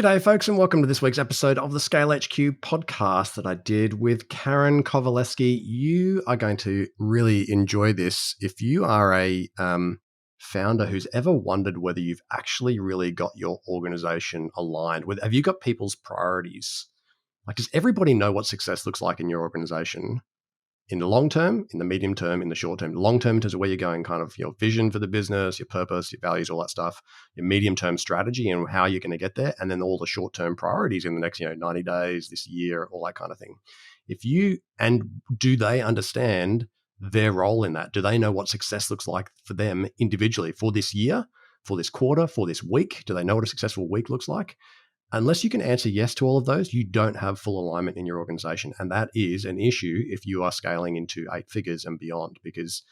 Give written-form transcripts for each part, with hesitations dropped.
G'day, folks, and welcome to this week's episode of the ScaleHQ podcast that I did with Karen Kovaleski. You are going to really enjoy this. If you are a founder who's ever wondered whether you've actually really got your organization aligned with, have you got people's priorities? Like, does everybody know what success looks like in your organization? In the long term, in the medium term, in the short term. Long term in terms of where you're going, kind of your vision for the business, your purpose, your values, all that stuff, your medium term strategy and how you're going to get there, and then all the short term priorities in the next 90 days, this year, all that kind of thing. Do they understand their role in that? Do they know what success looks like for them individually for this year, for this quarter, for this week? Do they know what a successful week looks like? Unless you can answer yes to all of those, you don't have full alignment in your organization. And that is an issue if you are scaling into 8 figures and beyond, because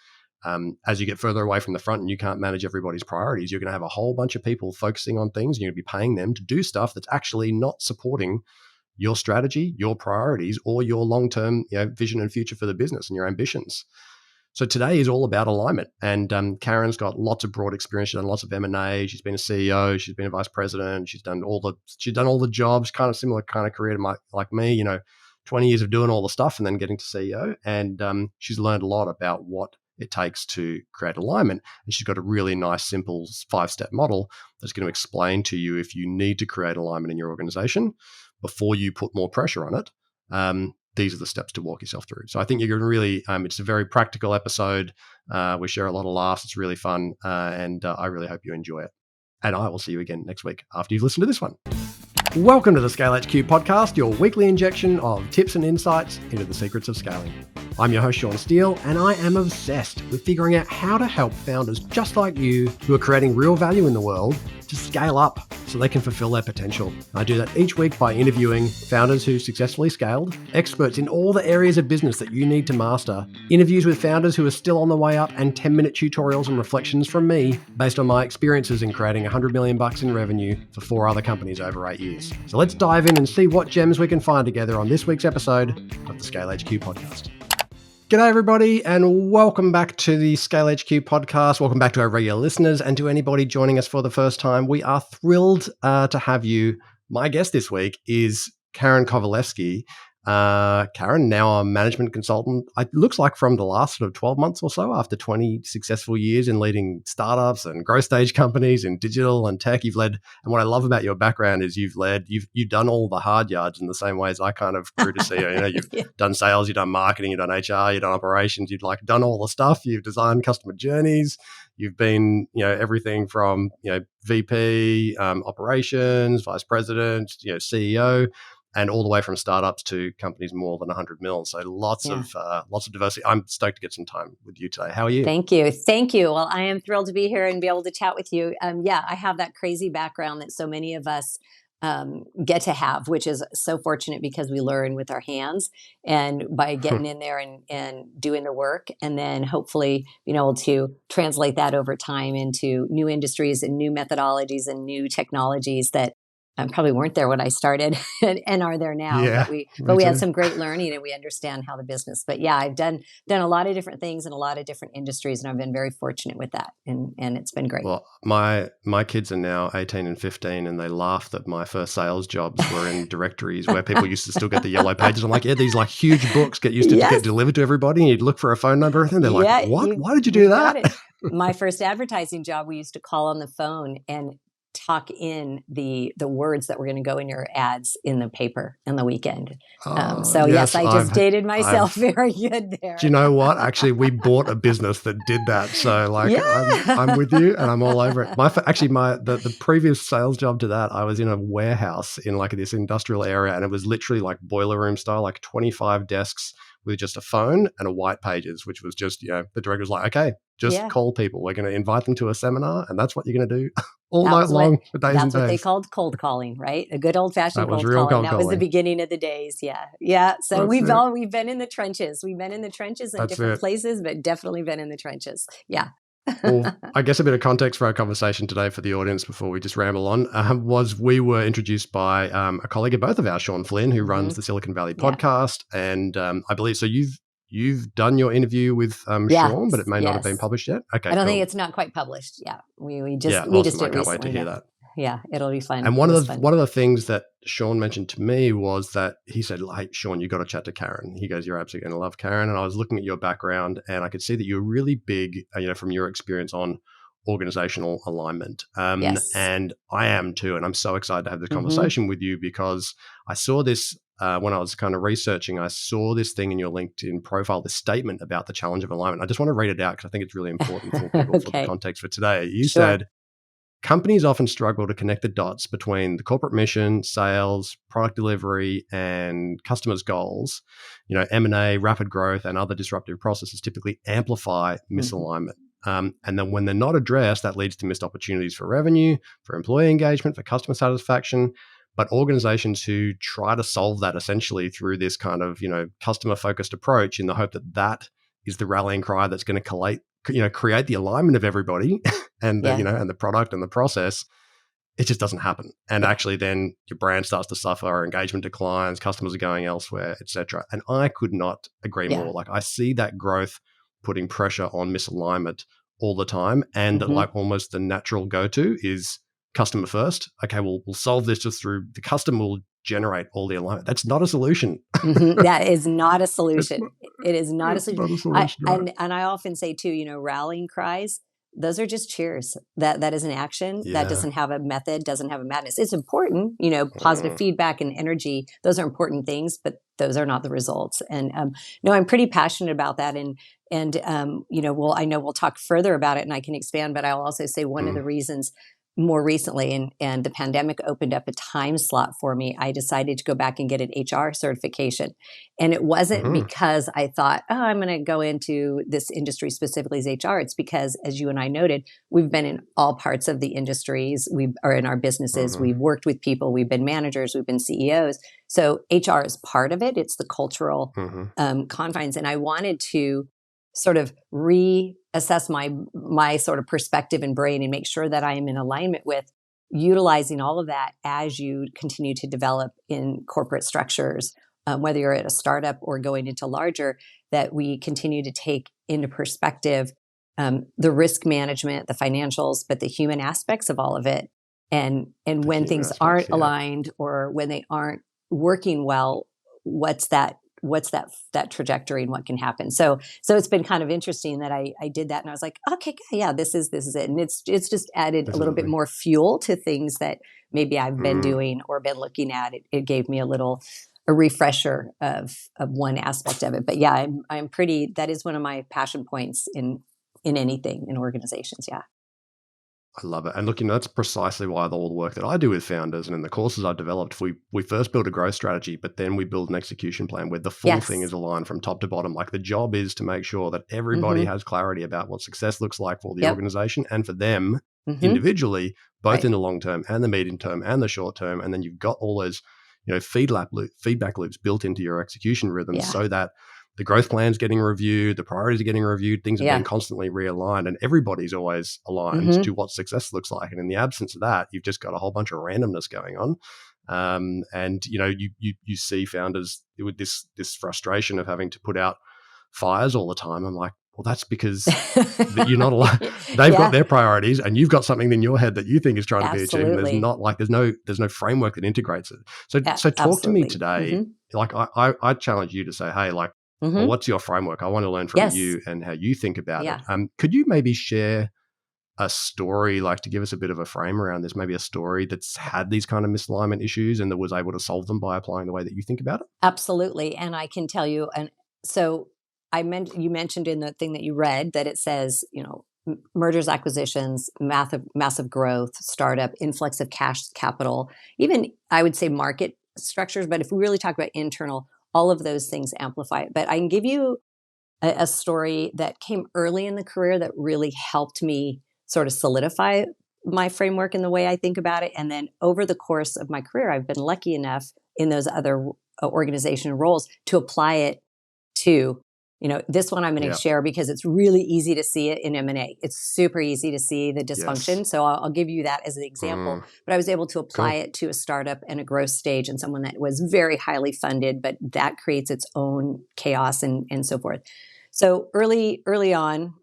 as you get further away from the front and you can't manage everybody's priorities, you're going to have a whole bunch of people focusing on things. You're going to be paying them to do stuff that's actually not supporting your strategy, your priorities, or your long-term vision and future for the business and your ambitions. So today is all about alignment, and Karen's got lots of broad experience. She's done lots of M&A. She's been a CEO. She's been a vice president. She's done all the jobs. Kind of similar kind of career to like me. 20 years of doing all the stuff and then getting to CEO. And she's learned a lot about what it takes to create alignment. And she's got a really nice, simple 5-step model that's going to explain to you if you need to create alignment in your organization before you put more pressure on it. These are the steps to walk yourself through. So I think you're going to really, it's a very practical episode. We share a lot of laughs. It's really fun. And I really hope you enjoy it. And I will see you again next week after you've listened to this one. Welcome to the ScaleHQ podcast, your weekly injection of tips and insights into the secrets of scaling. I'm your host, Sean Steele, and I am obsessed with figuring out how to help founders just like you who are creating real value in the world to scale up so they can fulfill their potential. I do that each week by interviewing founders who successfully scaled, experts in all the areas of business that you need to master, interviews with founders who are still on the way up, and 10-minute tutorials and reflections from me based on my experiences in creating $100 million in revenue for 4 other companies over 8 years. So let's dive in and see what gems we can find together on this week's episode of the ScaleHQ podcast. G'day, everybody, and welcome back to the ScaleHQ podcast. Welcome back to our regular listeners and to anybody joining us for the first time. We are thrilled to have you. My guest this week is Karen Kovaleski. Karen, now a management consultant. It looks like from the last sort of 12 months or so, after 20 successful years in leading startups and growth stage companies in digital and tech, you've led. And what I love about your background is you've done all the hard yards in the same ways I kind of grew to see. You've Yeah. done sales, you've done marketing, you've done HR, you've done operations, you've done all the stuff. You've designed customer journeys. You've been, everything from, VP, operations, vice president, CEO, and all the way from startups to companies more than 100 mil. So lots of diversity. I'm stoked to get some time with you today. How are you? Thank you. Well, I am thrilled to be here and be able to chat with you. I have that crazy background that so many of us get to have, which is so fortunate because we learn with our hands and by getting in there and doing the work, and then hopefully being able to translate that over time into new industries and new methodologies and new technologies that probably weren't there when I started and are there now. Yeah, but we had some great learning and we understand how the business. But yeah, I've done a lot of different things in a lot of different industries, and I've been very fortunate with that, and it's been great. Well, my kids are now 18 and 15, and they laugh that my first sales jobs were in directories where people used to still get the yellow pages. I'm like, yeah, these like huge books get delivered to everybody, and you'd look for a phone number, and they're like, what? Why did you do that? My first advertising job, we used to call on the phone and talk in the words that were going to go in your ads in the paper on the weekend. Yes, I just dated myself very good there. Do you know what? Actually, we bought a business that did that. So I'm with you and I'm all over it. The previous sales job to that, I was in a warehouse in like this industrial area, and it was literally like boiler room style, like 25 desks with just a phone and a white pages, which was just, the director was like, okay, call people. We're going to invite them to a seminar, and that's what you're going to do all night long for days and days. That's what they called cold calling, right? A good old fashioned cold calling. That was the beginning of the days. Yeah. So we've been in the trenches. We've been in the trenches in different places, but definitely been in the trenches. Yeah. Well, I guess a bit of context for our conversation today for the audience before we just ramble on was we were introduced by a colleague of both of ours, Sean Flynn, who runs the Silicon Valley podcast. And I believe, so you've done your interview with Sean, but it may not have been published yet. Okay, I don't think it's not quite published. Yeah. We just did it recently. I can't wait to hear that. Yeah. It'll be fun. And It was fun. one of the things that Sean mentioned to me was that he said, "Hey, Sean, you got to chat to Karen." He goes, "You're absolutely going to love Karen." And I was looking at your background, and I could see that you're really big, from your experience on organizational alignment. Yes. And I am too. And I'm so excited to have this Mm-hmm. conversation with you because I saw this when I was kind of researching. I saw this thing in your LinkedIn profile, this statement about the challenge of alignment. I just want to read it out because I think it's really important for people for the Okay. context for today. You Sure. said, companies often struggle to connect the dots between the corporate mission, sales, product delivery, and customers' goals. M&A, rapid growth, and other disruptive processes typically amplify Mm-hmm. misalignment. And then when they're not addressed, that leads to missed opportunities for revenue, for employee engagement, for customer satisfaction. But organizations who try to solve that essentially through this kind of, customer focused approach in the hope that that is the rallying cry that's going to create the alignment of everybody and the Yeah. and the product and the process, it just doesn't happen. And Yeah. actually then your brand starts to suffer, engagement declines, customers are going elsewhere, etc. And I could not agree Yeah. more. Like, I see that growth putting pressure on misalignment all the time, and that, Mm-hmm. like, almost the natural go-to is customer first. Okay, we'll solve this just through the customer will generate all the alignment. That's not a solution. Mm-hmm. That is not a it's solution. not It is not a it's solution. not a solution, right? And I often say too, rallying cries, those are just cheers. That is an action that Yeah. doesn't have a method, doesn't have a madness. It's important, positive Mm. feedback and energy. Those are important things, but those are not the results. And no, I'm pretty passionate about that. Well, I know we'll talk further about it, and I can expand. But I'll also say one of Mm. the reasons more recently, and the pandemic opened up a time slot for me, I decided to go back and get an HR certification. And it wasn't Mhm. because I thought, oh, I'm going to go into this industry specifically as HR. It's because, as you and I noted, we've been in all parts of the industries. We are in our businesses. Mhm. We've worked with people. We've been managers. We've been CEOs. So HR is part of it. It's the cultural Mhm. confines. And I wanted to sort of reassess my sort of perspective and brain and make sure that I am in alignment with utilizing all of that as you continue to develop in corporate structures, whether you're at a startup or going into larger, that we continue to take into perspective the risk management, the financials, but the human aspects of all of it. And The when human things aspects, aren't yeah. aligned or when they aren't working well, what's that trajectory and what can happen. So it's been kind of interesting that I did that, and I was like, okay, yeah, this is it. And it's just added a little bit Absolutely. more fuel to things that maybe I've been Mm. doing or been looking at. It gave me a refresher of one aspect of it. But yeah, I'm pretty, that is one of my passion points in anything in organizations. Yeah. I love it. And look, that's precisely why all the work that I do with founders and in the courses I've developed, we first build a growth strategy, but then we build an execution plan where the full thing Yes. is aligned from top to bottom. Like, the job is to make sure that everybody Mm-hmm. has clarity about what success looks like for the Yep. organization and for them Mm-hmm. individually, both Right. in the long term and the medium term and the short term. And then you've got all those, feedback loops built into your execution rhythm Yeah. so that the growth plan's getting reviewed, the priorities are getting reviewed, things are being Yeah. constantly realigned, and everybody's always aligned Mm-hmm. to what success looks like. And in the absence of that, you've just got a whole bunch of randomness going on. And you see founders with this frustration of having to put out fires all the time. I'm like, well, that's because that you're not allowed. They've got Yeah. their priorities, and you've got something in your head that you think is trying to be achieved. And there's Absolutely. not like there's no framework that integrates it. So talk to me Absolutely. today. Mm-hmm. Like, I challenge you to say, hey, like, well, Mm-hmm. what's your framework? I want to learn from Yes. you and how you think about it. Yeah. Could you maybe share a story, like, to give us a bit of a frame around this? Maybe a story that's had these kind of misalignment issues and that was able to solve them by applying the way that you think about it. Absolutely. And I can tell you, and so you mentioned in the thing that you read that it says, mergers, acquisitions, massive growth, startup, influx of cash capital, even I would say market structures. But if we really talk about internal, all of those things amplify it. But I can give you a story that came early in the career that really helped me sort of solidify my framework and the way I think about it. And then over the course of my career, I've been lucky enough in those other organization roles to apply it to, this one I'm going to Yeah. share because it's really easy to see it in M&A. It's super easy to see the Yes. dysfunction. So I'll give you that as an example, Mm. but I was able to apply Cool. it to a startup and a growth stage and someone that was very highly funded, but that creates its own chaos and so forth. So early on,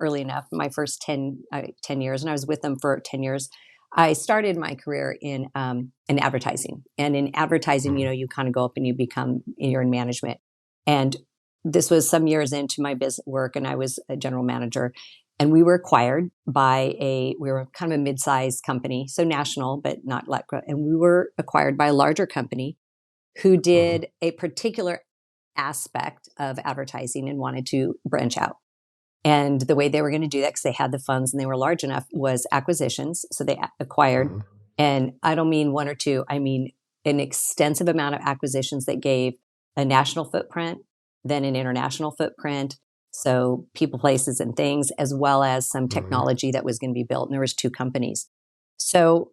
early enough, my first 10 years, and I was with them for 10 years, I started my career in advertising. And in advertising, you kind of go up and you're in management. And this was some years into my business work, and I was a general manager. And we were acquired we were kind of a mid-sized company, so national, but not like, and we were acquired by a larger company who did a particular aspect of advertising and wanted to branch out. And the way they were going to do that, because they had the funds and they were large enough, was acquisitions. So they acquired, and I don't mean one or two, I mean an extensive amount of acquisitions that gave a national footprint, then an international footprint. So people, places, and things, as well as some technology that was going to be built. And there was 2 companies. So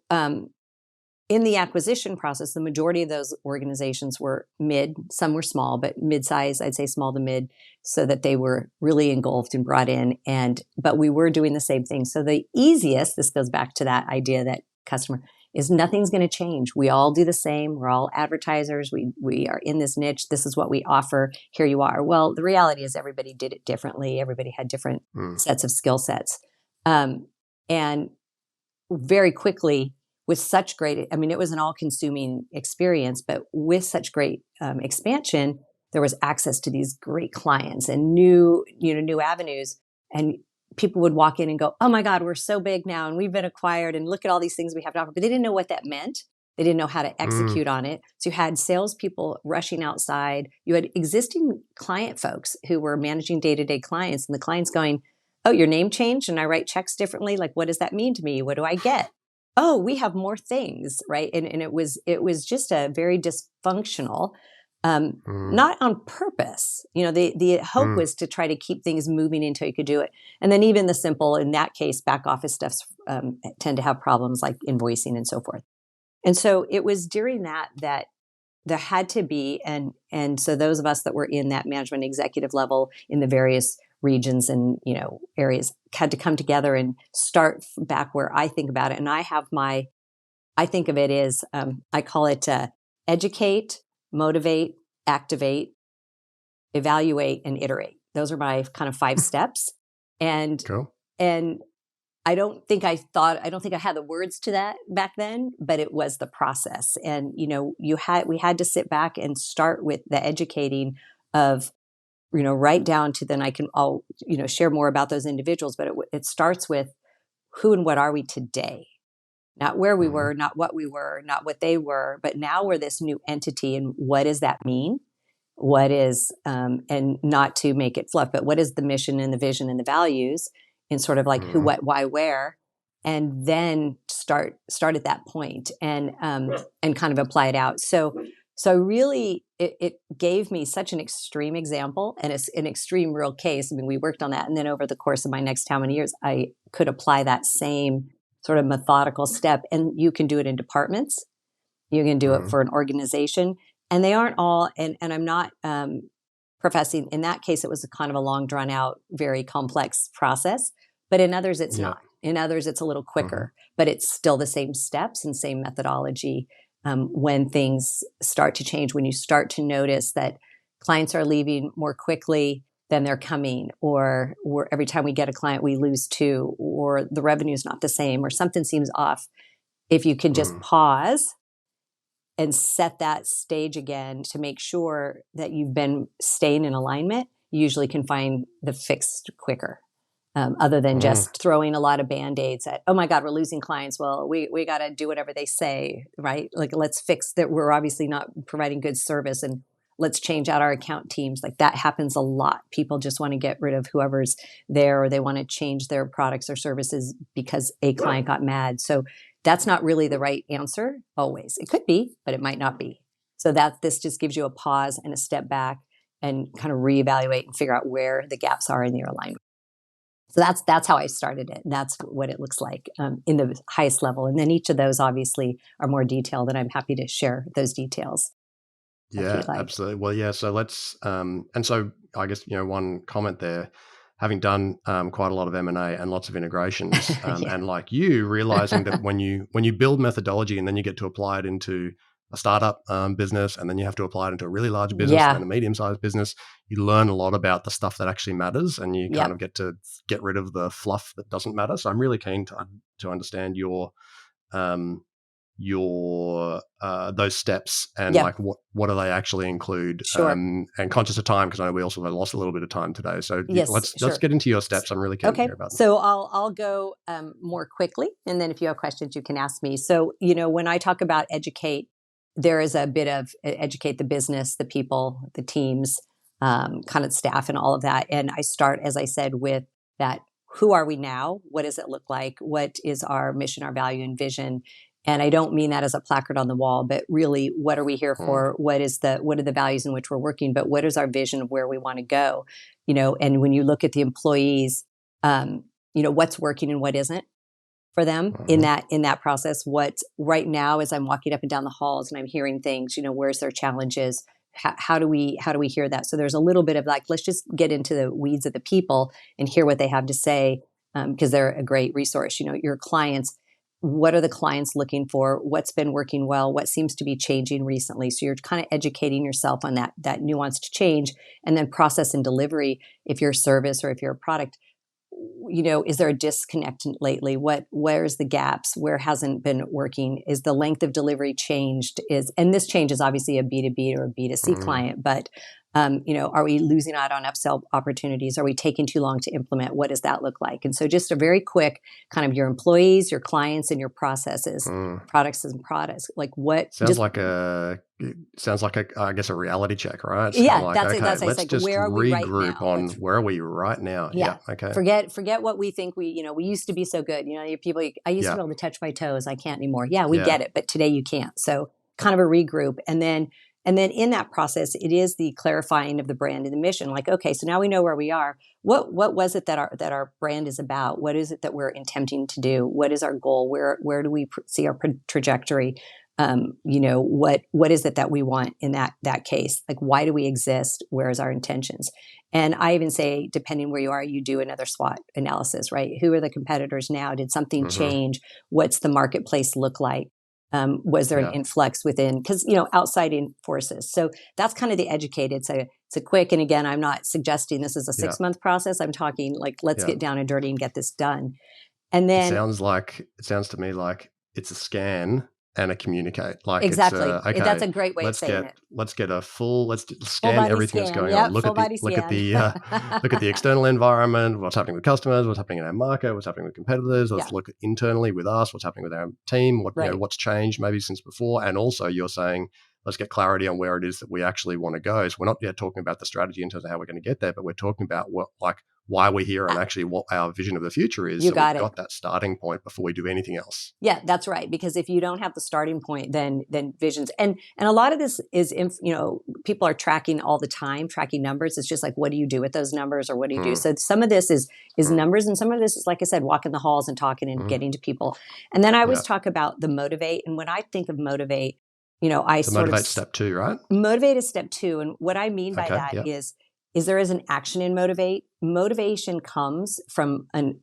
in the acquisition process, the majority of those organizations were mid, some were small, but mid-size, I'd say small to mid, so that they were really engulfed and brought in. But we were doing the same thing. So the easiest, this goes back to that idea that customer is nothing's going to change. We all do the same. We're all advertisers. We are in this niche. This is what we offer. Here you are. Well, the reality is everybody did it differently. Everybody had different sets of skill sets. And very quickly, with such great, I mean, it was an all-consuming experience, but with such great expansion, there was access to these great clients and new avenues. And people would walk in and go, "Oh my God, we're so big now, and we've been acquired, and look at all these things we have to offer." But they didn't know what that meant. They didn't know how to execute on it. So you had salespeople rushing outside. You had existing client folks who were managing day-to-day clients, and the clients going, "Oh, your name changed, and I write checks differently. Like, what does that mean to me? What do I get? Oh, we have more things," right? And it was just a very dysfunctional, not on purpose. The hope was to try to keep things moving until you could do it. And then even the simple, in that case, back office stuffs tend to have problems like invoicing and so forth. And so it was during that there had to be, and so those of us that were in that management executive level in the various regions and areas had to come together and start back where I think about it. And I think of it as I call it educate, motivate, activate, evaluate, and iterate. Those are my kind of 5 steps. And Cool. and I don't think I had the words to that back then, but it was the process. And we had to sit back and start with the educating of right down to, then I'll share more about those individuals, but it starts with who and what are we today? Not where we were, not what we were, not what they were, but now we're this new entity. And what does that mean? What is, and not to make it fluff, but what is the mission and the vision and the values, and sort of like who, what, why, where, and then start at that point and kind of apply it out. So really, it gave me such an extreme example, and it's an extreme real case. I mean, we worked on that. And then over the course of my next how many years, I could apply that same sort of methodical step. And you can do it in departments. You can do it for an organization. And they aren't all, and I'm not professing, in that case, it was a kind of a long, drawn out, very complex process. But in others, it's not. In others, it's a little quicker, but it's still the same steps and same methodology. When things start to change, when you start to notice that clients are leaving more quickly than they're coming, or every time we get a client, we lose 2, or the revenue is not the same, or something seems off. If you can just pause and set that stage again to make sure that you've been staying in alignment, you usually can find the fix quicker. Other than just throwing a lot of Band-Aids at, "Oh my God, we're losing clients." Well, we got to do whatever they say, right? Like, let's fix that. We're obviously not providing good service, and let's change out our account teams. Like, that happens a lot. People just want to get rid of whoever's there, or they want to change their products or services because a client got mad. So that's not really the right answer always. It could be, but it might not be. So this just gives you a pause and a step back and kind of reevaluate and figure out where the gaps are in your alignment. So that's how I started it. And that's what it looks like in the highest level. And then each of those obviously are more detailed, and I'm happy to share those details. Yeah, absolutely. Well, yeah. So let's, and so I guess, one comment there, having done quite a lot of M&A and lots of integrations, and like you, realizing that when you build methodology and then you get to apply it into a startup business, and then you have to apply it into a really large business and a medium-sized business, you learn a lot about the stuff that actually matters, and you kind of get to get rid of the fluff that doesn't matter. So I'm really keen to understand your your those steps and Yeah. like what do they actually include? Sure. And conscious of time, because I know we also lost a little bit of time today. So Yes, let's sure. get into your steps. I'm really keen to Okay, hear about them. so I'll go more quickly, and then if you have questions, you can ask me. So when I talk about educate, there is a bit of educate the business, the people, the teams, kind of staff, and all of that. And I start, as I said, with that: who are we now? What does it look like? What is our mission, our value, and vision? And I don't mean that as a placard on the wall, but really, what are we here for? What are the values in which we're working? But what is our vision of where we want to go? And when you look at the employees, what's working and what isn't for them in that process. What right now, as I'm walking up and down the halls and I'm hearing things, where's their challenges? How do we hear that? So there's a little bit of like, let's just get into the weeds of the people and hear what they have to say, because they're a great resource. Your clients. What are the clients looking for? What's been working well? What seems to be changing recently? So you're kind of educating yourself on that nuanced change, and then process and delivery. If you're a service or if you're a product, is there a disconnect lately? Where's the gaps? Where hasn't been working? Is the length of delivery changed? And this change is obviously a B2B or a B2C client, but are we losing out on upsell opportunities? Are we taking too long to implement? What does that look like? And so just a very quick kind of your employees, your clients, and your processes, products and products. Like what sounds like I guess a reality check, right? It's yeah, like, that's it. okay, let's like, just where are we right regroup now? on where are we right now. Yeah. Okay. Forget what we think we used to be so good. Your people, I used to be able to touch my toes. I can't anymore. Yeah, we get it. But today you can't. So kind of a regroup. And then in that process, it is the clarifying of the brand and the mission. Like, okay, so now we know where we are. What was it that our brand is about? What is it that we're attempting to do? What is our goal? Where do we see our trajectory? What is it that we want in that case? Like, why do we exist? Where is our intentions? And I even say, depending where you are, you do another SWOT analysis, right? Who are the competitors now? Did something change? What's the marketplace look like? Was there an influx within? Because, outside in forces. So that's kind of the educated. It's a quick, and again, I'm not suggesting this is a 6-month process. I'm talking like, let's get down and dirty and get this done. And then it sounds to me like it's a scan and a communicate. Like exactly. It's okay. That's a great way of saying it. Let's get a let's Full scan body everything that's scan. going Yep, on. Look full at the body look at the look at the external environment. What's happening with customers? What's happening in our market? What's happening with competitors? Let's look at internally with us. What's happening with our team? What's changed maybe since before? And also, you're saying, let's get clarity on where it is that we actually want to go. So we're not yet talking about the strategy in terms of how we're going to get there, but we're talking about why we're here and actually what our vision of the future is. We've got that starting point before we do anything else. Yeah, that's right. Because if you don't have the starting point, then visions and a lot of this is, people are tracking all the time, tracking numbers. It's just like, what do you do with those numbers, or what do you do? So some of this is numbers, and some of this is, like I said, walking the halls and talking and getting to people. And then I always talk about the motivate. And when I think of motivate, motivate step 2, right? Motivate is step 2. And what I mean by that is there is an action in motivate. Motivation comes from an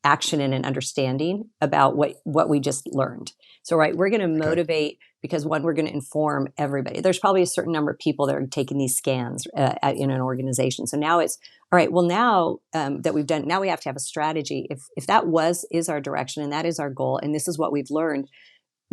action and an understanding about what we just learned. So, right, we're going to motivate because, one, we're going to inform everybody. There's probably a certain number of people that are taking these scans in an organization. So now it's, all right, well, now that we've done, now we have to have a strategy. If that is our direction and that is our goal, and this is what we've learned,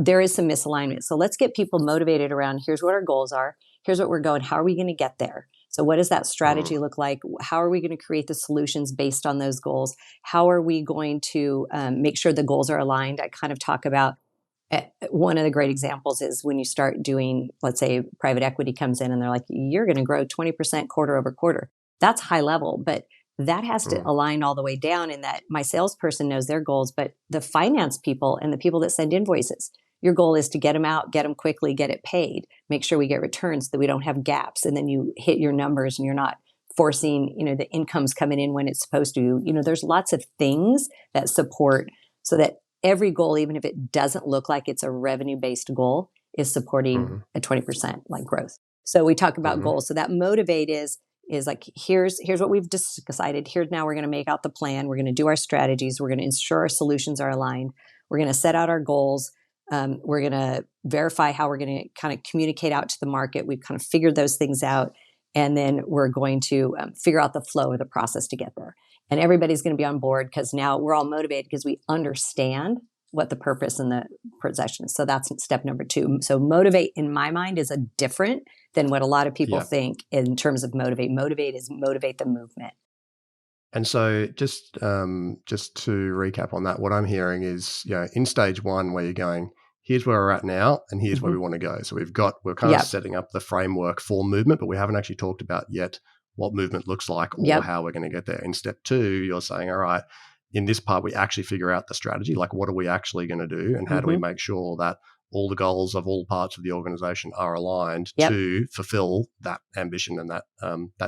there is some misalignment. So let's get people motivated around, here's what our goals are. Here's what we're going. How are we going to get there? So what does that strategy look like? How are we going to create the solutions based on those goals? How are we going to make sure the goals are aligned? I kind of talk about one of the great examples is when you start doing, let's say private equity comes in and they're like, you're going to grow 20% quarter over quarter. That's high level, but that has to align all the way down in that my salesperson knows their goals, but the finance people and the people that send invoices, your goal is to get them out, get them quickly, get it paid, make sure we get returns so that we don't have gaps. And then you hit your numbers and you're not forcing, the income's coming in when it's supposed to. There's lots of things that support so that every goal, even if it doesn't look like it's a revenue-based goal, is supporting a 20% like growth. So we talk about goals. So that motivate is like, here's what we've decided. Here now we're going to make out the plan. We're going to do our strategies. We're going to ensure our solutions are aligned. We're going to set out our goals. We're going to verify how we're going to kind of communicate out to the market. We've kind of figured those things out. And then we're going to figure out the flow of the process to get there. And everybody's going to be on board because now we're all motivated because we understand what the purpose and the possession is. So that's step number 2. So motivate, in my mind, is a different than what a lot of people think in terms of motivate. Motivate is motivate the movement. And so just to recap on that, what I'm hearing is, in stage 1 where you're going, here's where we're at now and here's where we want to go. So we're kind of setting up the framework for movement, but we haven't actually talked about yet what movement looks like or how we're going to get there. In step 2, you're saying, all right, in this part, we actually figure out the strategy, like what are we actually going to do and how do we make sure that all the goals of all parts of the organization are aligned to fulfill that ambition and that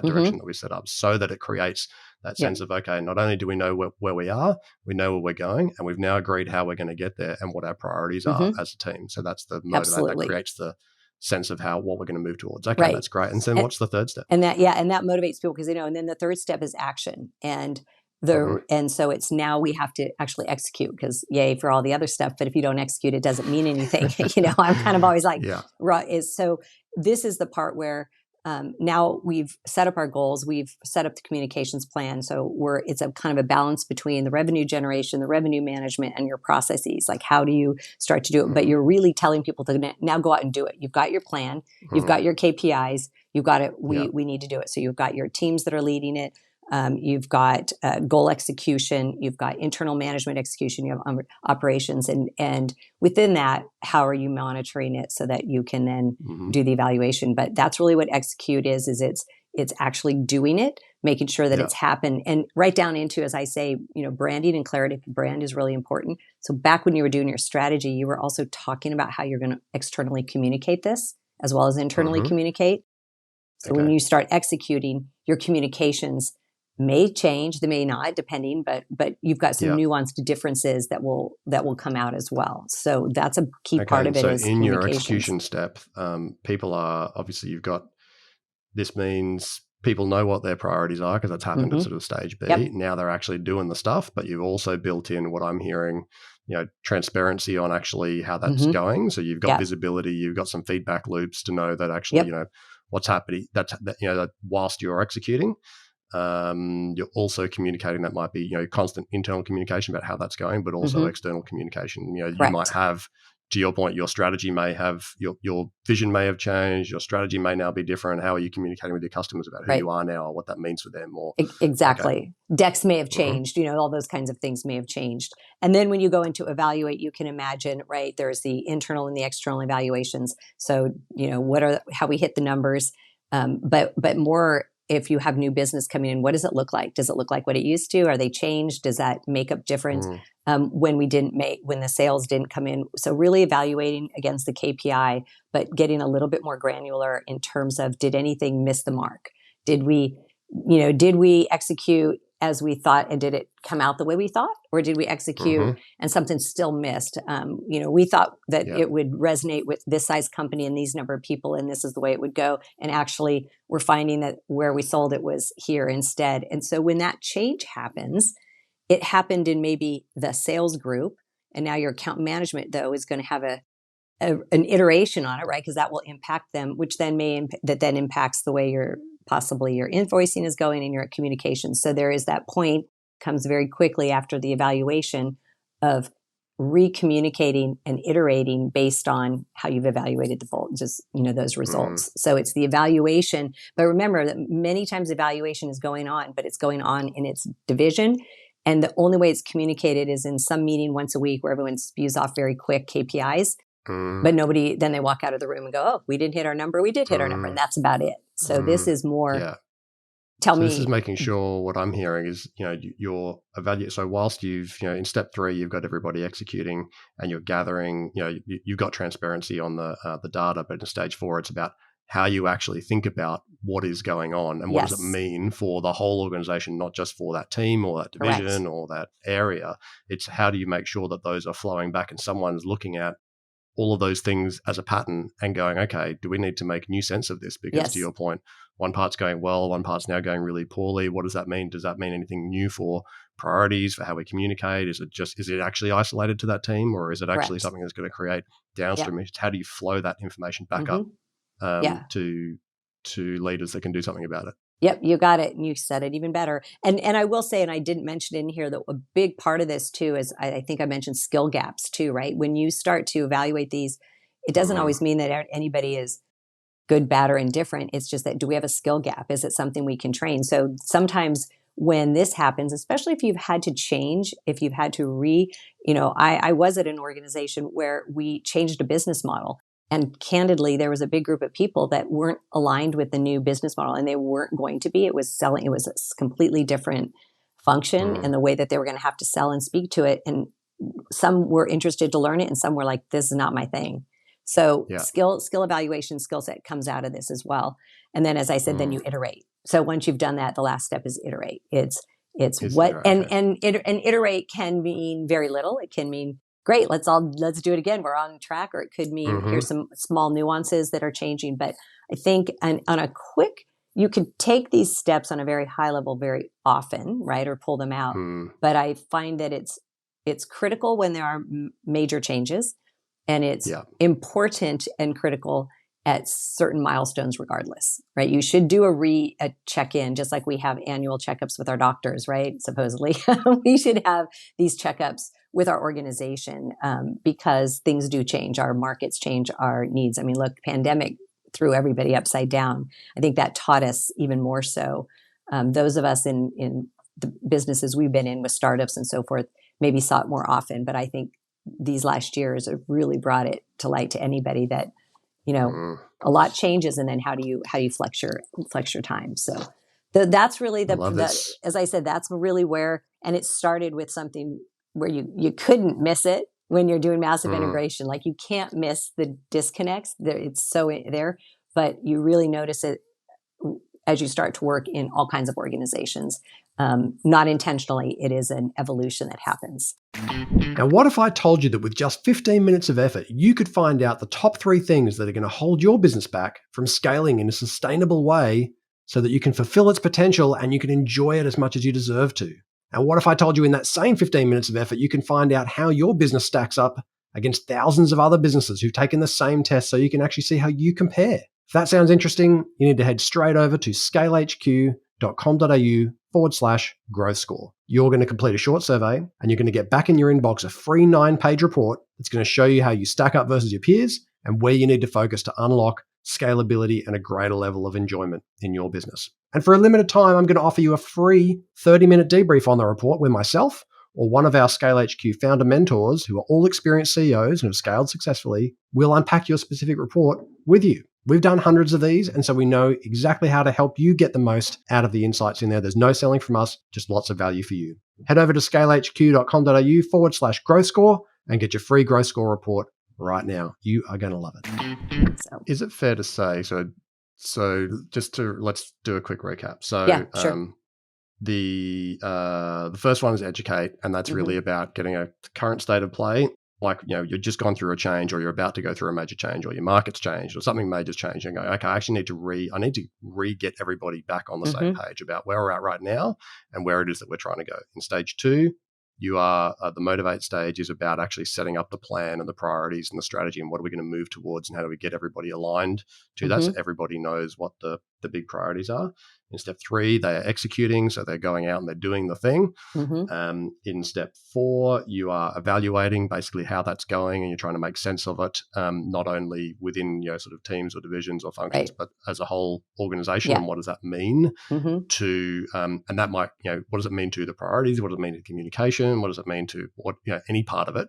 direction that we set up, so that it creates that sense of, okay, not only do we know where we are, we know where we're going, and we've now agreed how we're going to get there and what our priorities are as a team. So that's the motivate that creates the sense of what we're going to move towards. Okay, that's great. And then what's the third step? And that motivates people because and then the third step is action. And and so it's now we have to actually execute, because yay for all the other stuff, but if you don't execute, it doesn't mean anything. I'm kind of always like, so this is the part where now we've set up our goals, we've set up the communications plan. So it's a kind of a balance between the revenue generation, the revenue management, and your processes. Like, how do you start to do it? But you're really telling people to now go out and do it. You've got your plan, you've got your KPIs, you've got it. We need to do it. So you've got your teams that are leading it. You've got goal execution, you've got internal management execution, you have operations, and within that, how are you monitoring it so that you can then do the evaluation? But that's really what execute is it's actually doing it, making sure that it's happened, and right down into, as I say, branding and clarity. Brand is really important. So back when you were doing your strategy, you were also talking about how you're going to externally communicate this as well as internally communicate. So when you start executing, your communications may change, they may not, depending, but you've got some nuanced differences that will come out as well. So that's a key part of it. So in your execution step, people are, obviously you've got, this means people know what their priorities are because that's happened at sort of stage B. Now they're actually doing the stuff, but you've also built in what I'm hearing, transparency on actually how that's going. So you've got visibility, you've got some feedback loops to know that actually, what's happening, that whilst you're executing. You're also communicating, that might be constant internal communication about how that's going, but also external communication. You might have, to your point, your strategy may have, your vision may have changed, your strategy may now be different. How are you communicating with your customers about who you are now, or what that means for them? Or exactly, decks may have changed. All those kinds of things may have changed. And then when you go into evaluate, you can imagine, right? There's the internal and the external evaluations. So how we hit the numbers, but more. If you have new business coming in, what does it look like? Does it look like what it used to? Are they changed? Does that make up difference when the sales didn't come in? So really evaluating against the KPI, but getting a little bit more granular in terms of, did anything miss the mark? Did we execute as we thought, and did it come out the way we thought? Or did we execute and something still missed? We thought that it would resonate with this size company and these number of people, and this is the way it would go. And actually, we're finding that where we sold it was here instead. And so when that change happens, it happened in maybe the sales group, and now your account management, though, is going to have an iteration on it, right? Because that will impact them, which then then impacts the way possibly your invoicing is going and your communication. So there is that point, comes very quickly after the evaluation, of recommunicating and iterating based on how you've evaluated those results. So it's the evaluation, but remember that many times evaluation is going on, but it's going on in its division. And the only way it's communicated is in some meeting once a week where everyone spews off very quick KPIs. But nobody, then they walk out of the room and go, oh, we didn't hit our number. We did hit our number. And that's about it. So this is more, This is making sure, what I'm hearing is, your evaluate. So whilst you've, in step 3, you've got everybody executing and you're gathering, you've got transparency on the data, but in stage 4, it's about how you actually think about what is going on and what does it mean for the whole organization, not just for that team or that division or that area. It's how do you make sure that those are flowing back and someone's looking at all of those things as a pattern and going, okay, do we need to make new sense of this? Because to your point, one part's going well, one part's now going really poorly. What does that mean? Does that mean anything new for priorities, for how we communicate? Is it actually isolated to that team, or is it actually something that's going to create downstream? How do you flow that information back up to leaders that can do something about it? Yep, you got it. And you said it even better. And I will say, and I didn't mention in here, that a big part of this too is I think I mentioned skill gaps too, right? When you start to evaluate these, it doesn't Mm, always mean that anybody is good, bad, or indifferent. It's just that, do we have a skill gap? Is it something we can train? So sometimes when this happens, especially if you've had to change, if you've had to I was at an organization where we changed a business model. And candidly, there was a big group of people that weren't aligned with the new business model, and they weren't going to be. It was a completely different function mm, and the way that they were going to have to sell and speak to it. And some were interested to learn it, and some were like, this is not my thing. So yeah. skill evaluation, skill set comes out of this as well. And then, as I said, then Mm. you iterate. So once you've done that, the last step is iterate. It's Is what there, okay. and iterate can mean very little. It can mean, great, let's do it again, we're on track. Or it could mean, Mm-hmm. here's some small nuances that are changing. But I think on a quick, you could take these steps on a very high level very often, right? Or pull them out. Mm, But I find that it's critical when there are major changes, and it's yeah. important and critical at certain milestones regardless, right? You should do a check-in, just like we have annual checkups with our doctors, right? Supposedly we should have these checkups with our organization, because things do change, our markets change, our needs. I mean, look, pandemic threw everybody upside down. I think that taught us even more so. Those of us in the businesses we've been in with startups and so forth maybe saw it more often, but I think these last years have really brought it to light to anybody that, Mm, a lot changes, and then how do you flex your time? So that's really I love this. as I said, that's really where, and it started with something where you couldn't miss it when you're doing massive Mm, integration. Like, you can't miss the disconnects there. It's so there, but you really notice it as you start to work in all kinds of organizations. Not intentionally, it is an evolution that happens. Now, what if I told you that with just 15 minutes of effort, you could find out the top 3 things that are going to hold your business back from scaling in a sustainable way so that you can fulfill its potential and you can enjoy it as much as you deserve to? And what if I told you in that same 15 minutes of effort, you can find out how your business stacks up against thousands of other businesses who've taken the same test so you can actually see how you compare? If that sounds interesting, you need to head straight over to scalehq.com.au/growth score. You're going to complete a short survey and you're going to get back in your inbox a free 9-page report that's going to show you how you stack up versus your peers and where you need to focus to unlock scalability and a greater level of enjoyment in your business. And for a limited time, I'm going to offer you a free 30-minute debrief on the report with myself or one of our ScaleHQ founder mentors who are all experienced CEOs and have scaled successfully. We'll unpack your specific report with you. We've done hundreds of these, and so we know exactly how to help you get the most out of the insights in there. There's no selling from us, just lots of value for you. Head over to scalehq.com.au/growth score and get your free growth score report right now. You are going to love it. So Is it fair to say, so let's do a quick recap. So yeah, sure. the first one is educate, and that's really about getting a current state of play. Like, you've just gone through a change, or you're about to go through a major change, or your market's changed, or something major's changed, and go, okay, I actually need to get everybody back on the same page about where we're at right now and where it is that we're trying to go. In stage 2, you are the motivate stage is about actually setting up the plan and the priorities and the strategy and what are we going to move towards and how do we get everybody aligned to that so everybody knows what the big priorities are. In step 3, they are executing, so they're going out and they're doing the thing. In step 4, you are evaluating basically how that's going, and you're trying to make sense of it, not only within sort of teams or divisions or functions, but as a whole organization. And what does that mean to? And that might, what does it mean to the priorities? What does it mean to communication? What does it mean to any part of it?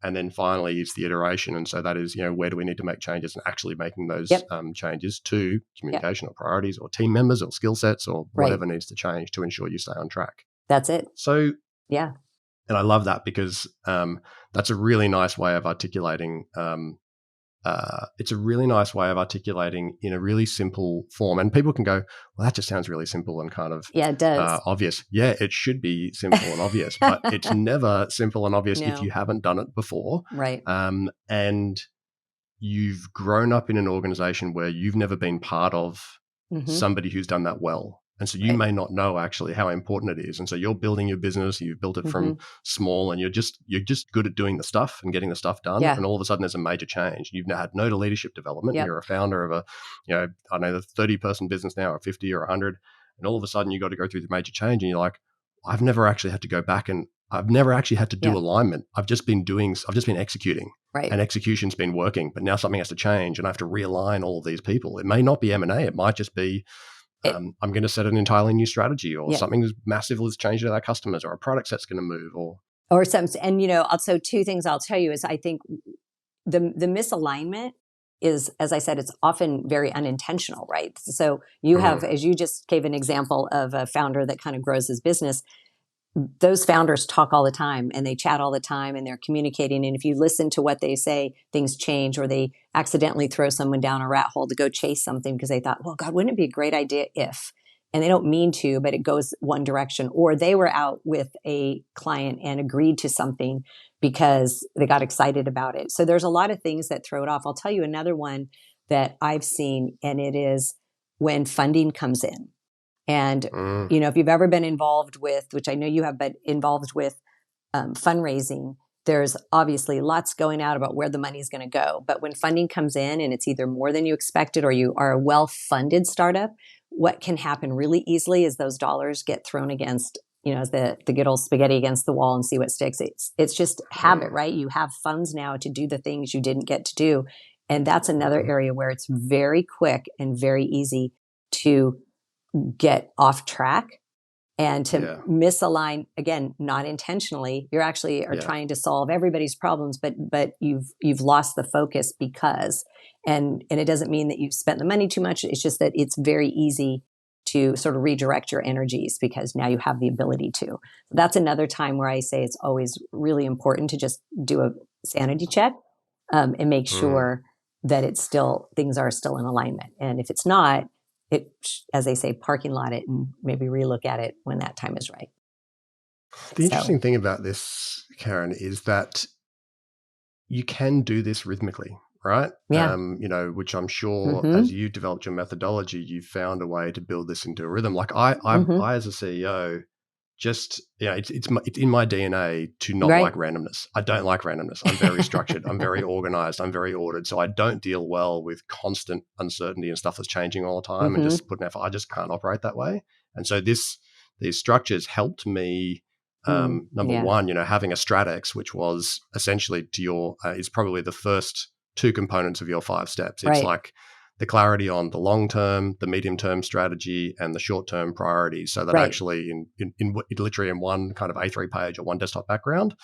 And then finally, it's the iteration. And so that is, where do we need to make changes, and actually making those changes to communication or priorities or team members or skill sets or whatever needs to change to ensure you stay on track. That's it. So, yeah. And I love that because that's a really nice way of articulating. It's a really nice way of articulating in a really simple form. And people can go, well, that just sounds really simple and kind of it does. obvious. Yeah, it should be simple and obvious, but it's never simple and obvious if you haven't done it before. Right. And you've grown up in an organization where you've never been part of somebody who's done that well. And so you may not know actually how important it is. And so you're building your business, you've built it from small, and you're just good at doing the stuff and getting the stuff done. And all of a sudden there's a major change. You've had no leadership development. You're a founder of a, I know, the 30-person business now, or 50 or 100. and all of a sudden you got to go through the major change, and you're like, I've never actually had to go back, and I've never actually had to do alignment. I've just been executing, and execution's been working, but now something has to change, and I have to realign all of these people. It may not be M&A. It might just be, I'm going to set an entirely new strategy, or something massive has changed with our customers, or a product set's going to move, or something. And, also two things I'll tell you is I think the misalignment is, as I said, it's often very unintentional, right? So you have, as you just gave an example of a founder that kind of grows his business, those founders talk all the time and they chat all the time and they're communicating. And if you listen to what they say, things change, or they accidentally throw someone down a rat hole to go chase something because they thought, well, God, wouldn't it be a great idea if, and they don't mean to, but it goes one direction. Or they were out with a client and agreed to something because they got excited about it. So there's a lot of things that throw it off. I'll tell you another one that I've seen, and it is when funding comes in. And, if you've ever been involved with, which I know you have, but involved with fundraising, there's obviously lots going out about where the money is going to go. But when funding comes in and it's either more than you expected, or you are a well-funded startup, what can happen really easily is those dollars get thrown against, the good old spaghetti against the wall and see what sticks. It's just habit, right? You have funds now to do the things you didn't get to do. And that's another area where it's very quick and very easy to get off track and to misalign, again, not intentionally. You're actually are trying to solve everybody's problems, but you've lost the focus because, and it doesn't mean that you've spent the money too much. It's just that it's very easy to sort of redirect your energies because now you have the ability to. That's another time where I say it's always really important to just do a sanity check and make sure that things are still in alignment. And if it's not, as they say, parking lot it and maybe relook at it when that time is right. The interesting thing about this, Karen, is that you can do this rhythmically, right? Yeah. Which I'm sure as you developed your methodology, you found a way to build this into a rhythm. Like I as a CEO, just it's in my DNA to not like randomness. I don't like randomness. I'm very structured. I'm very organized. I'm very ordered. So I don't deal well with constant uncertainty and stuff that's changing all the time and just putting effort. I just can't operate that way. And so these structures helped me. Number one, having a StratX, which was essentially to your is probably the first two components of your 5 steps. It's like the clarity on the long-term, the medium-term strategy, and the short-term priorities. So that actually in literally in one kind of A3 page or one desktop background,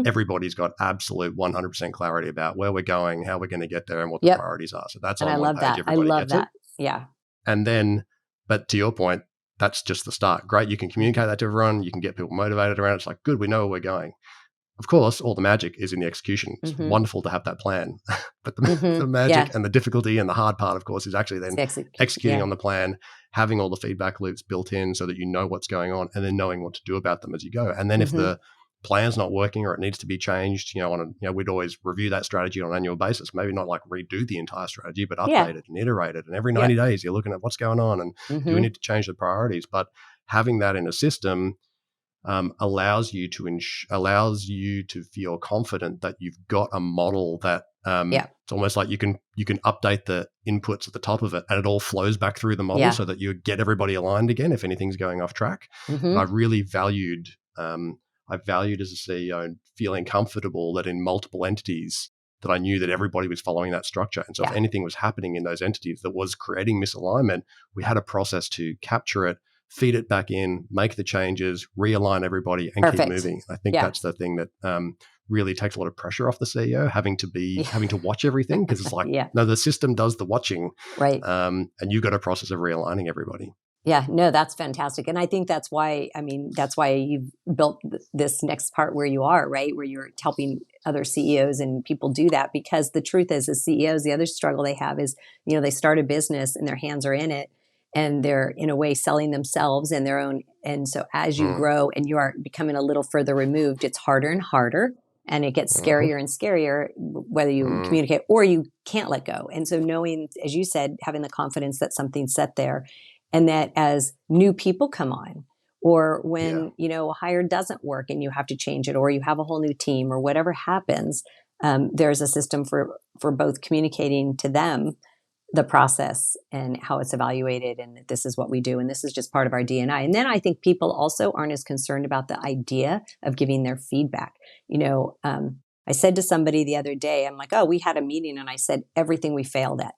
everybody's got absolute 100% clarity about where we're going, how we're going to get there, and what the priorities are. So that's on one page. Everybody gets it. Yeah. And then, but to your point, that's just the start. Great. You can communicate that to everyone. You can get people motivated around it. It's like, good, we know where we're going. Of course, all the magic is in the execution. It's wonderful to have that plan. But the magic and the difficulty and the hard part, of course, is actually then executing on the plan, having all the feedback loops built in so that you know what's going on, and then knowing what to do about them as you go. And then if the plan's not working or it needs to be changed, we'd always review that strategy on an annual basis. Maybe not like redo the entire strategy, but update it and iterate it. And every 90 days, you're looking at what's going on and do we need to change the priorities? But having that in a system allows you to feel confident that you've got a model that it's almost like you can update the inputs at the top of it and it all flows back through the model so that you get everybody aligned again if anything's going off track. And I really valued as a CEO feeling comfortable that in multiple entities that I knew that everybody was following that structure. And so if anything was happening in those entities that was creating misalignment, we had a process to capture it, feed it back in, make the changes, realign everybody, and keep moving. I think that's the thing that really takes a lot of pressure off the CEO, having to watch everything, because it's like, no, the system does the watching, right? And you've got a process of realigning everybody. Yeah, no, that's fantastic. And I think that's why you've built this next part where you are, right? Where you're helping other CEOs and people do that, because the truth is, as CEOs, the other struggle they have is, they start a business and their hands are in it, and they're in a way selling themselves and their own. And so as you grow and you are becoming a little further removed, it's harder and harder, and it gets scarier and scarier, whether you communicate or you can't let go. And so knowing, as you said, having the confidence that something's set there, and that as new people come on, or when, a hire doesn't work and you have to change it, or you have a whole new team, or whatever happens, there's a system for both communicating to them the process and how it's evaluated, and that this is what we do, and this is just part of our DNA. And then I think people also aren't as concerned about the idea of giving their feedback. I said to somebody the other day, I'm like, oh, we had a meeting and I said everything we failed at.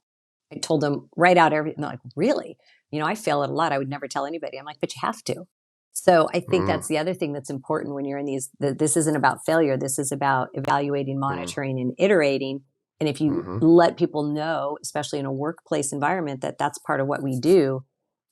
I told them write out everything. They're like, really? I fail at a lot. I would never tell anybody. I'm like, but you have to. So I think that's the other thing that's important when you're in these. This isn't about failure. This is about evaluating, monitoring, and iterating. And if you let people know, especially in a workplace environment, that that's part of what we do,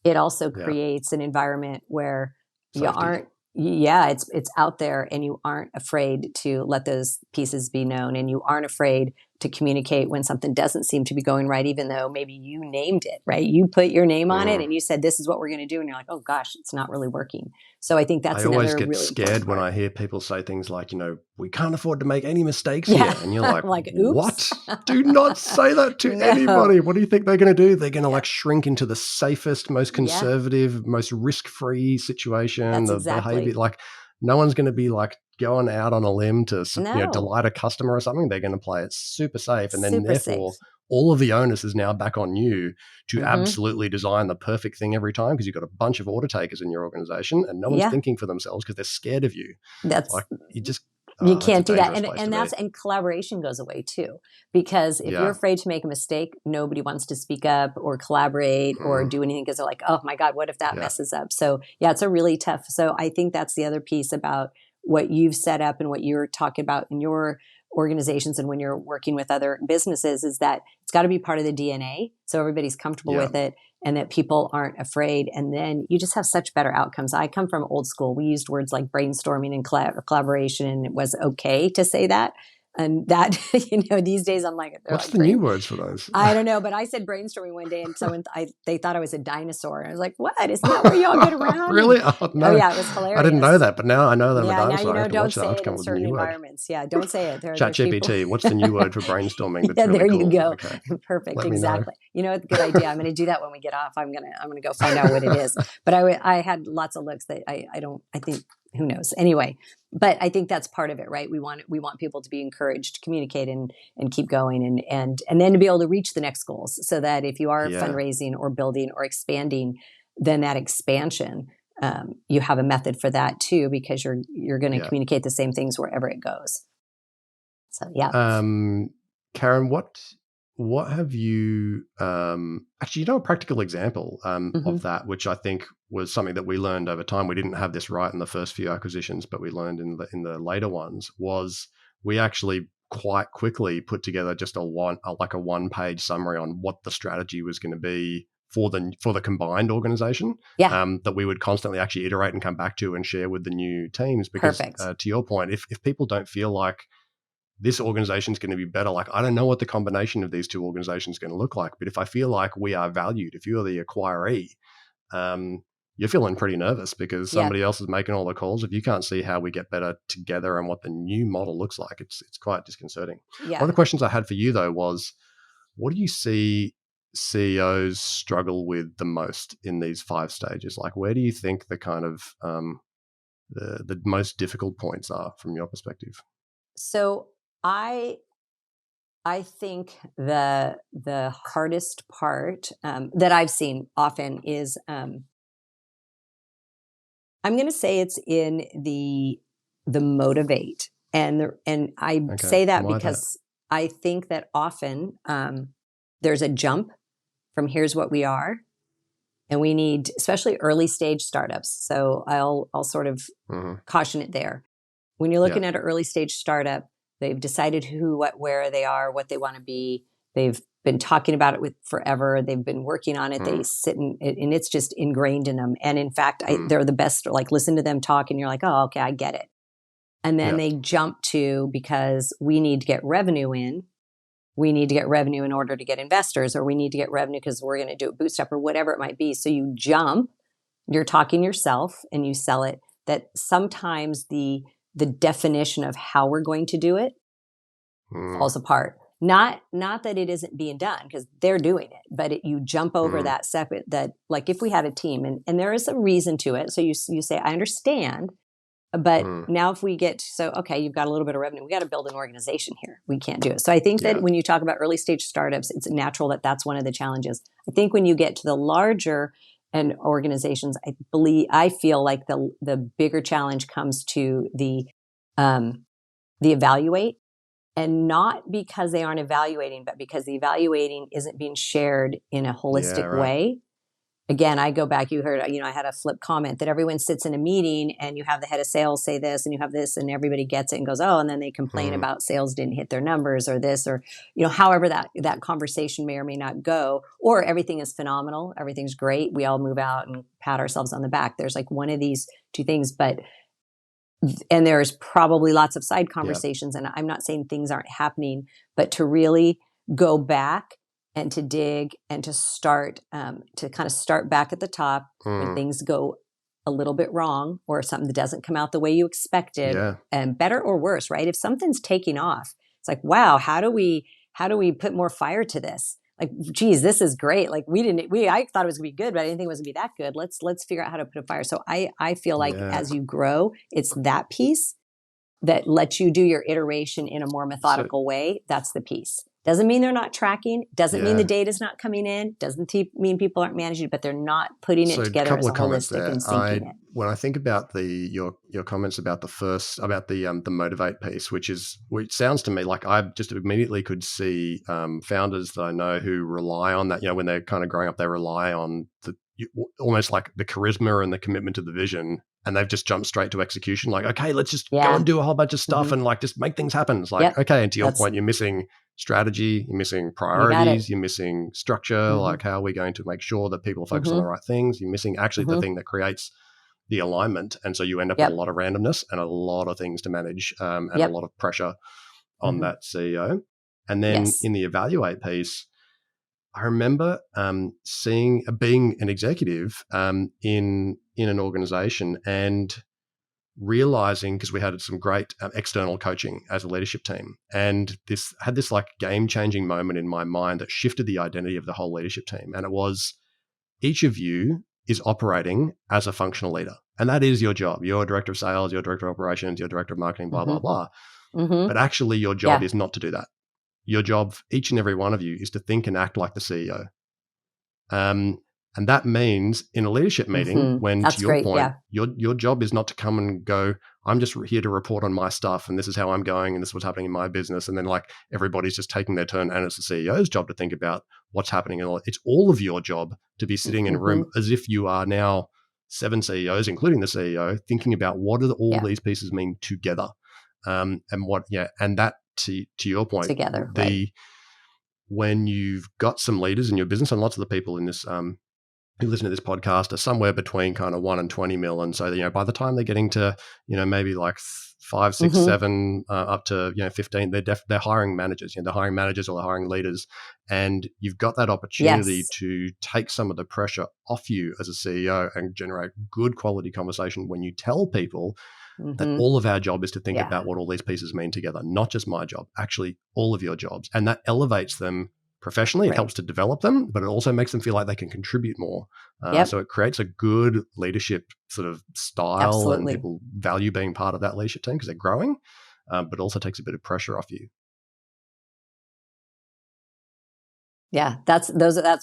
it also creates an environment where you aren't. Yeah, it's out there, and you aren't afraid to let those pieces be known, and you aren't afraid to communicate when something doesn't seem to be going right, even though maybe you named it, right? You put your name on it and you said, this is what we're going to do. And you're like, oh gosh, it's not really working. So I think that's I always another get really scared when I hear people say things like, we can't afford to make any mistakes here. And you're like, like, what? Do not say that to anybody. What do you think they're going to do? They're going to shrink into the safest, most conservative, most risk-free situation. That's behavior, no one's going to be going out on a limb to delight a customer or something. They're going to play it super safe. And then therefore all of the onus is now back on you to absolutely design the perfect thing every time, because you've got a bunch of order takers in your organization and no one's thinking for themselves because they're scared of you. That's you can't do that. And collaboration goes away too, because if you're afraid to make a mistake, nobody wants to speak up or collaborate or do anything, because they're like, oh my God, what if that messes up? So it's a really tough. So I think that's the other piece about what you've set up and what you're talking about in your organizations and when you're working with other businesses, is that it's got to be part of the DNA. So everybody's comfortable with it, and that people aren't afraid. And then you just have such better outcomes. I come from old school. We used words like brainstorming and collaboration, and it was okay to say that. And that, these days I'm like, what's the new words for those? I don't know, but I said brainstorming one day, and someone they thought I was a dinosaur. And I was like, what? Isn't that where y'all get around? Really? Oh, no. Oh, yeah, it was hilarious. I didn't know that, but now I know that I'm a dinosaur. Now don't say it in certain environments. Don't say it. ChatGPT, what's the new word for brainstorming? That's really there cool. You go. Okay. Perfect. Exactly. It's a good idea. I'm going to do that when we get off. I'm going to go find out what it is. But I had lots of looks that I think, who knows? Anyway, but I think that's part of it, right? We want people to be encouraged to communicate and keep going, and then to be able to reach the next goals, so that if you are fundraising or building or expanding, then that expansion, you have a method for that too, because you're going to communicate the same things wherever it goes. So Karen, what have you actually, a practical example of that, which I think was something that we learned over time. We didn't have this right in the first few acquisitions, but we learned in the later ones, was we actually quite quickly put together just a one-page summary on what the strategy was going to be for the combined organization, that we would constantly actually iterate and come back to and share with the new teams. Because to your point, if people don't feel like this organization is going to be better, I don't know what the combination of these two organizations is going to look like, but if I feel like we are valued, if you're the acquiree, you're feeling pretty nervous because somebody else is making all the calls. If you can't see how we get better together and what the new model looks like, it's quite disconcerting. One of the questions I had for you though was, what do you see CEOs struggle with the most in these 5 stages? Where do you think the kind of the most difficult points are from your perspective? So I think the hardest part that I've seen often is, I'm going to say it's in the motivate, and I say that because I think that often there's a jump from here's what we are, and we need, especially early stage startups. So I'll sort of caution it there. When you're looking at an early stage startup, they've decided who, what, where they are, what they want to be. They've been talking about it forever. They've been working on it. They sit and it's just ingrained in them. And in fact, they're the best. Listen to them talk, and you're like, oh, okay, I get it. And then they jump to, because we need to get revenue in. We need to get revenue in order to get investors, or we need to get revenue because we're going to do it bootstrap or whatever it might be. So you jump. You're talking yourself, and you sell it. That sometimes the definition of how we're going to do it falls apart. Not that it isn't being done, because they're doing it, but you jump over that separate, that if we had a team, and there is a reason to it. So you say, I understand, But Mm. now if we get, so, okay, you've got a little bit of revenue, we got to build an organization here. We can't do it. So I think Yeah. that when you talk about early stage startups, it's natural that that's one of the challenges. I think when you get to the larger and organizations, I feel like the bigger challenge comes to the evaluate, and not because they aren't evaluating, but because the evaluating isn't being shared in a Yeah, holistic right. way. Again, I go back, you heard, I had a flip comment that everyone sits in a meeting and you have the head of sales say this and you have this and everybody gets it and goes, oh, and then they complain Mm. about sales didn't hit their numbers or this, or, however that conversation may or may not go, or everything is phenomenal. Everything's great. We all move out and pat ourselves on the back. There's like one of these two things, and there's probably lots of side conversations. And I'm not saying things aren't happening, but to really go back and to dig and to start, to kind of start back at the top when things go a little bit wrong or something that doesn't come out the way you expected, Yeah. and better or worse, right? If something's taking off, it's like, wow, how do we put more fire to this? Like, geez, this is great. Like I thought it was gonna be good, but I didn't think it was gonna be that good. Let's figure out how to put a fire. So I feel like Yeah. as you grow, it's that piece that lets you do your iteration in a more methodical way. That's the piece. Doesn't mean they're not tracking. Doesn't mean the data's not coming in. Doesn't mean people aren't managing it, but they're not putting it So a together as couple a of comments holistic there. and syncing it. When I think about your comments about the motivate piece, which sounds to me like I just immediately could see founders that I know who rely on that. When they're kind of growing up, they rely on almost like the charisma and the commitment to the vision, and they've just jumped straight to execution. Like, okay, let's just go and do a whole bunch of stuff and like just make things happen. It's like, okay, and to your point, you're missing strategy, you're missing priorities, you're missing structure. Like, how are we going to make sure that people focus on the right things? You're missing actually the thing that creates the alignment. And so you end up with a lot of randomness and a lot of things to manage, and a lot of pressure on that CEO. And then in the evaluate piece, I remember being an executive in an organization and realizing, because we had some great external coaching as a leadership team, and this had this like game-changing moment in my mind that shifted the identity of the whole leadership team. And it was, each of you is operating as a functional leader, and that is your job. You're a director of sales, you're a director of operations, you're a director of marketing, blah blah blah. But actually your job is not to do that. Your job, each and every one of you, is to think and act like the CEO. And that means in a leadership meeting, when That's to your great, point, your job is not to come and go, I'm just here to report on my stuff and this is how I'm going and this is what's happening in my business. And then like everybody's just taking their turn, and it's the CEO's job to think about what's happening. And it's all of your job to be sitting in a room as if you are now 7 CEOs, including the CEO, thinking about what do all these pieces mean together. And that to your point, together, when you've got some leaders in your business, and lots of the people in this who listen to this podcast are somewhere between kind of 1 and 20 mil. And so, by the time they're getting to, maybe like 5, 6, 7, up to, 15, they're hiring managers, they're hiring managers or they're hiring leaders. And you've got that opportunity to take some of the pressure off you as a CEO and generate good quality conversation when you tell people that all of our job is to think about what all these pieces mean together, not just my job, actually all of your jobs. And that elevates them professionally. It helps to develop them, but it also makes them feel like they can contribute more. So it creates a good leadership sort of style, and people value being part of that leadership team because they're growing, but also takes a bit of pressure off you. Yeah, that's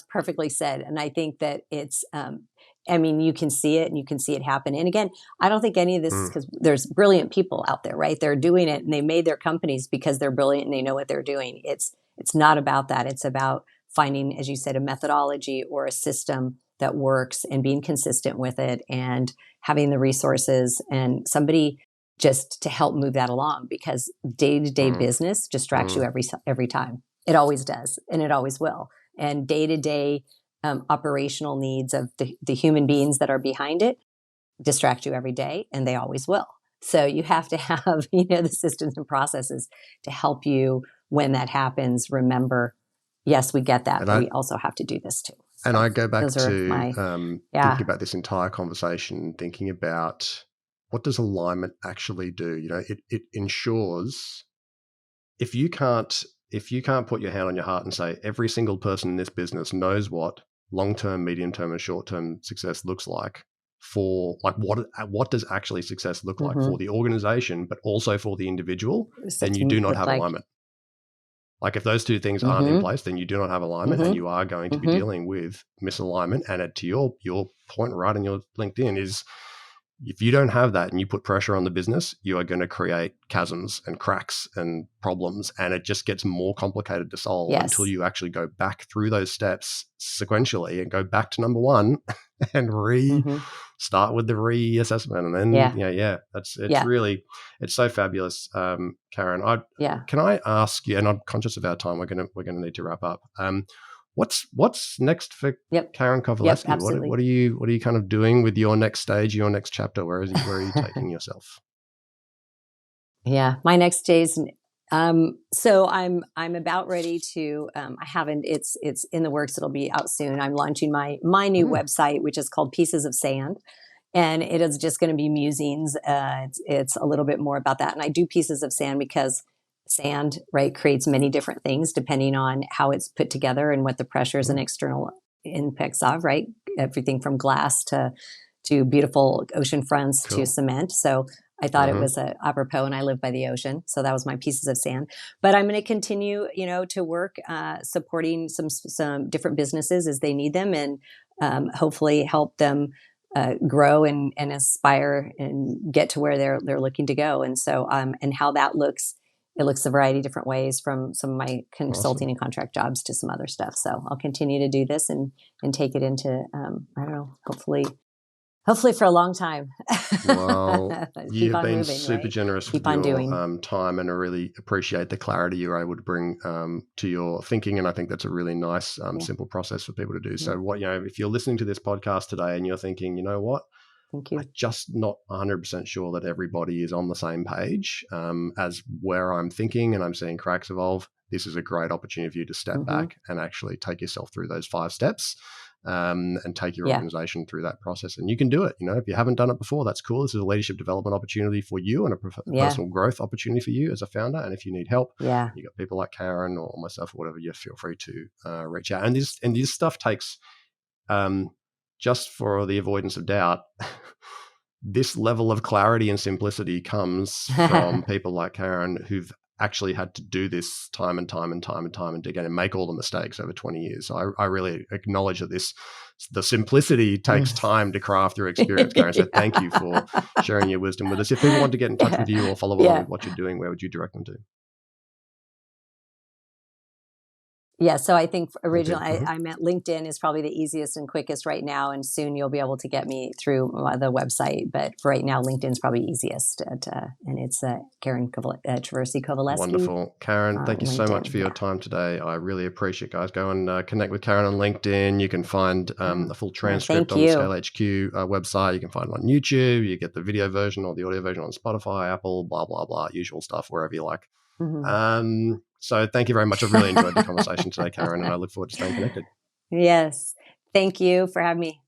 perfectly said. And I think that it's, you can see it and you can see it happen. And again, I don't think any of this is because there's brilliant people out there, right? They're doing it and they made their companies because they're brilliant and they know what they're doing. It's not about that. It's about finding, as you said, a methodology or a system that works and being consistent with it and having the resources and somebody just to help move that along, because day-to-day business distracts you every time. It always does, and it always will. And day-to-day operational needs of the human beings that are behind it distract you every day, and they always will. So you have to have, the systems and processes to help you when that happens. Remember, yes, we get that, but we also have to do this too. And I go back to thinking about this entire conversation, thinking about what does alignment actually do? It ensures if you can't put your hand on your heart and say every single person in this business knows what long-term, medium-term, and short-term success looks like for like what does actually success look like for the organization, but also for the individual, then you do not have alignment. Like if those two things aren't in place, then you do not have alignment, and you are going to be dealing with misalignment. And to your point right in your LinkedIn is, if you don't have that and you put pressure on the business, you are going to create chasms and cracks and problems, and it just gets more complicated to solve until you actually go back through those steps sequentially and go back to number one and start with the reassessment. And then, it's really, it's so fabulous. Karen, can I ask you, and I'm conscious of our time, we're going to need to wrap up. What's next for Karen Kovaleski? What are you kind of doing with your next stage, your next chapter? Where are you taking yourself? Yeah, my next stage. So I'm about ready to. I haven't. It's in the works. It'll be out soon. I'm launching my new website, which is called Pieces of Sand, and it is just going to be musings. It's a little bit more about that, and I do Pieces of Sand because sand, right, creates many different things depending on how it's put together and what the pressures and external impacts of, right? Everything from glass to beautiful ocean fronts to cement. So I thought it was apropos, and I live by the ocean. So that was my Pieces of Sand. But I'm going to continue, to work supporting some different businesses as they need them, and hopefully help them grow and aspire and get to where they're looking to go. And so, and how that looks. It looks a variety of different ways, from some of my consulting and contract jobs to some other stuff. So I'll continue to do this and take it into, I don't know, hopefully for a long time. Well, you've been moving, super generous with your time, and I really appreciate the clarity you're able to bring to your thinking. And I think that's a really nice, simple process for people to do. So if you're listening to this podcast today and you're thinking, you know what? Thank you. I'm just not 100% sure that everybody is on the same page as where I'm thinking, and I'm seeing cracks evolve. This is a great opportunity for you to step back and actually take yourself through those 5 steps and take your organization through that process. And you can do it. If you haven't done it before, that's cool. This is a leadership development opportunity for you and a personal growth opportunity for you as a founder. And if you need help, you got people like Karen or myself or whatever, you feel free to reach out. And this stuff takes... just for the avoidance of doubt, this level of clarity and simplicity comes from people like Karen, who've actually had to do this time and time again and make all the mistakes over 20 years. So I really acknowledge that the simplicity takes time to craft through experience, Karen. So thank you for sharing your wisdom with us. If people want to get in touch with you or follow along with what you're doing, where would you direct them to? Yeah, so I think originally I meant LinkedIn is probably the easiest and quickest right now, and soon you'll be able to get me through the website. But for right now, LinkedIn's probably easiest, and it's Karen Traversi Kovaleski. Wonderful. Karen, thank you so much for your time today. I really appreciate it, guys. Go and connect with Karen on LinkedIn. You can find the full transcript on the ScaleHQ website. You can find it on YouTube. You get the video version or the audio version on Spotify, Apple, blah, blah, blah, usual stuff, wherever you like. So thank you very much. I've really enjoyed the conversation today, Karen, and I look forward to staying connected. Yes. Thank you for having me.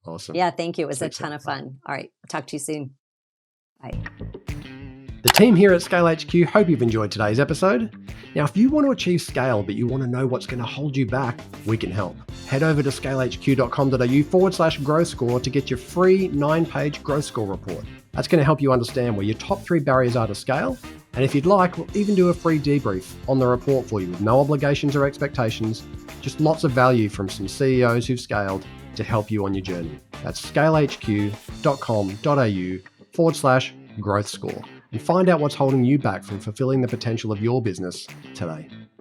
Awesome. Yeah, thank you. It was a ton of fun. All right. I'll talk to you soon. Bye. The team here at ScaleHQ hope you've enjoyed today's episode. Now, if you want to achieve scale, but you want to know what's going to hold you back, we can help. Head over to scalehq.com.au/growth score to get your free 9-page growth score report. That's going to help you understand where your top 3 barriers are to scale. And if you'd like, we'll even do a free debrief on the report for you with no obligations or expectations, just lots of value from some CEOs who've scaled to help you on your journey. That's scalehq.com.au/growth score and find out what's holding you back from fulfilling the potential of your business today.